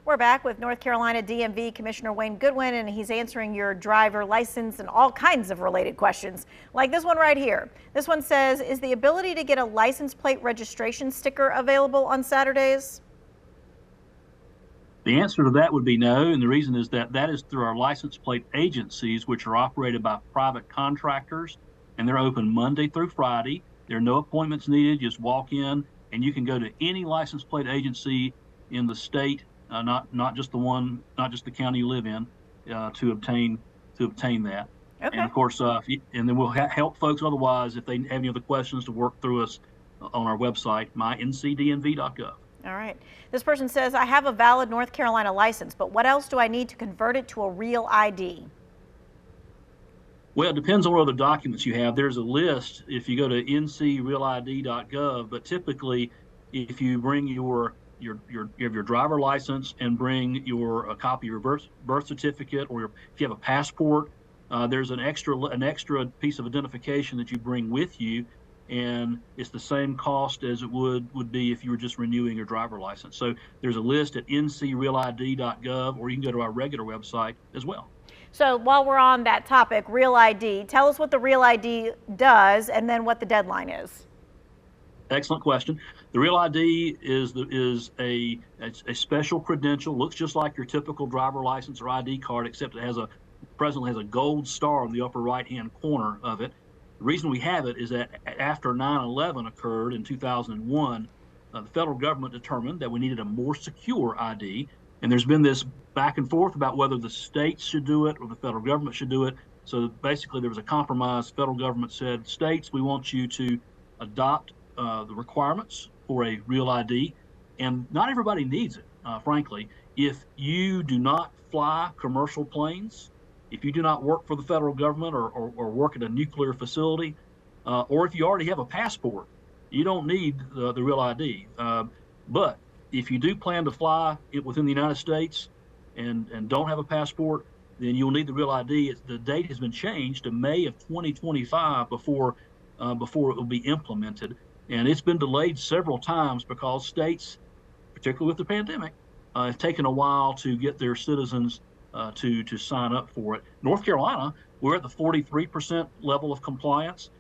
We're back with North Carolina DMV Commissioner Wayne Goodwin, and he's answering your driver license and all kinds of related questions, like this one right here. This one says, is the ability to get a license plate registration sticker available on Saturdays? The answer to that would be no, and the reason is that is through our license plate agencies, which are operated by private contractors, and they're open Monday through Friday. There are no appointments needed. Just walk in, and you can go to any license plate agency in the state, not just the county you live in, to obtain that. Okay. And of course, and then we'll help folks otherwise if they have any other questions to work through us on our website, myncdmv.gov. All right. This person says, I have a valid North Carolina license, but what else do I need to convert it to a real ID? Well, it depends on what other documents you have. There's a list if you go to ncrealid.gov, but typically if you bring your driver license and bring a copy of your birth certificate, or if you have a passport, there's an extra piece of identification that you bring with you, and it's the same cost as it would be if you were just renewing your driver license. So there's a list at ncrealid.gov, or you can go to our regular website as well. So while we're on that topic, Real ID, tell us what the Real ID does and then what the deadline is. Excellent question. The Real ID is a special credential, looks just like your typical driver license or ID card, except it presently has a gold star on the upper right-hand corner of it. The reason we have it is that after 9/11 occurred in 2001, the federal government determined that we needed a more secure ID, and there's been this back and forth about whether the states should do it or the federal government should do it. So basically there was a compromise. The federal government said, states, we want you to adopt the requirements for a Real ID, and not everybody needs it, frankly. If you do not fly commercial planes, if you do not work for the federal government or work at a nuclear facility, or if you already have a passport, you don't need the Real ID. But if you do plan to fly it within the United States and don't have a passport, then you'll need the Real ID. The date has been changed to May of 2025 before it will be implemented. And it's been delayed several times because states, particularly with the pandemic, have taken a while to get their citizens to sign up for it. North Carolina, we're at the 43% level of compliance,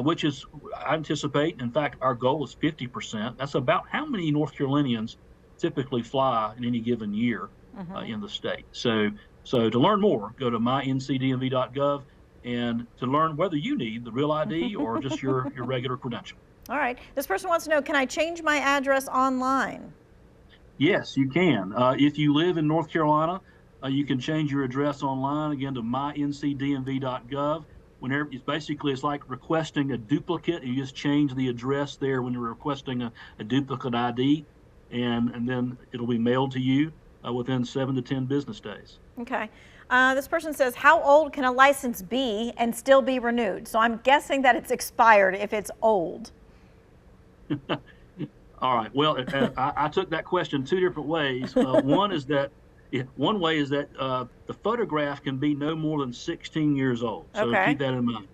which is, I anticipate, in fact, our goal is 50%. That's about how many North Carolinians typically fly in any given year in the state. So to learn more, go to myncdmv.gov, and to learn whether you need the Real ID or just your regular credential. All right. This person wants to know, can I change my address online? Yes, you can. If you live in North Carolina, you can change your address online, again, to myncdmv.gov. Whenever it's like requesting a duplicate. You just change the address there when you're requesting a duplicate ID, and then it'll be mailed to you within 7 to 10 business days. Okay. This person says, how old can a license be and still be renewed? So I'm guessing that it's expired if it's old. All right. Well, I took that question two different ways. One way is that the photograph can be no more than 16 years old. So keep that in mind.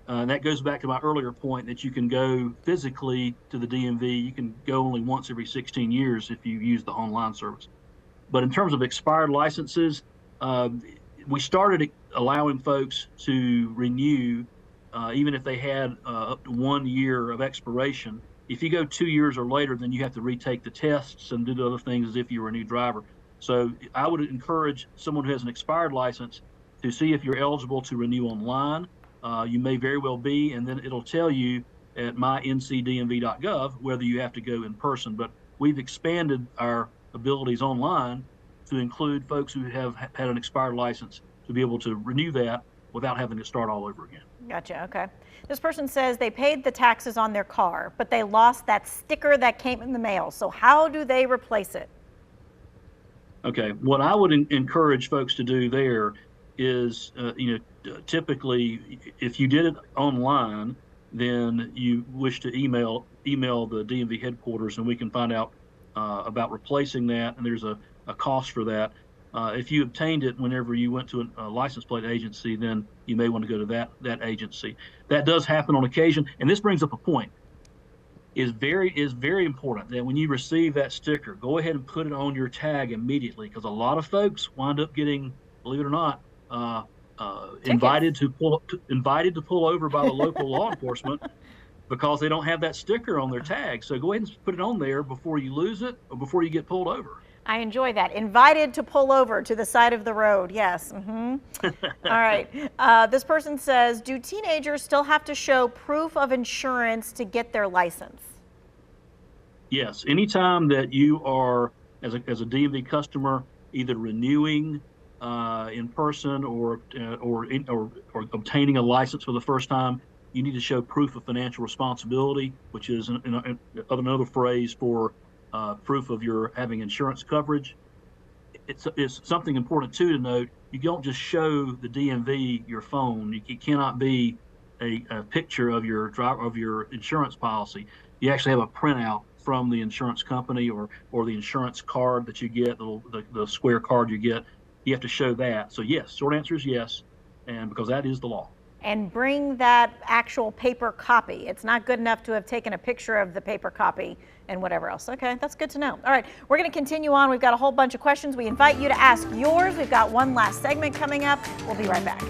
That goes back to my earlier point that you can go physically to the DMV. You can go only once every 16 years if you use the online service. But in terms of expired licenses, we started allowing folks to renew even if they had up to 1 year of expiration. If you go 2 years or later, then you have to retake the tests and do the other things as if you were a new driver. So I would encourage someone who has an expired license to see if you're eligible to renew online. You may very well be, and then it'll tell you at myncdmv.gov whether you have to go in person. But we've expanded our abilities online to include folks who have had an expired license to be able to renew that without having to start all over again. Gotcha. Okay. This person says they paid the taxes on their car, but they lost that sticker that came in the mail. So how do they replace it? Okay. What I would encourage folks to do there is, typically, if you did it online, then you wish to email the DMV headquarters, and we can find out about replacing that. And there's a cost for that. If you obtained it whenever you went to a license plate agency, then you may want to go to that agency. That does happen on occasion. And this brings up a point. is very important that when you receive that sticker, go ahead and put it on your tag immediately, because a lot of folks wind up getting, believe it or not, invited to pull over by the local law enforcement because they don't have that sticker on their tag. So go ahead and put it on there before you lose it or before you get pulled over. I enjoy that. Invited to pull over to the side of the road. Yes. All right. This person says, do teenagers still have to show proof of insurance to get their license? Yes. Anytime that you are, as a DMV customer, either renewing in person or obtaining a license for the first time, you need to show proof of financial responsibility, which is another phrase for proof of your having insurance coverage. It's something important too to note. You don't just show the DMV your phone. It cannot be a picture of your insurance policy. You actually have a printout from the insurance company or the insurance card that you get, the square card you get. You have to show that. So yes, short answer is yes, and because that is the law. And bring that actual paper copy. It's not good enough to have taken a picture of the paper copy and whatever else. Okay, that's good to know. All right, we're going to continue on. We've got a whole bunch of questions. We invite you to ask yours. We've got one last segment coming up. We'll be right back.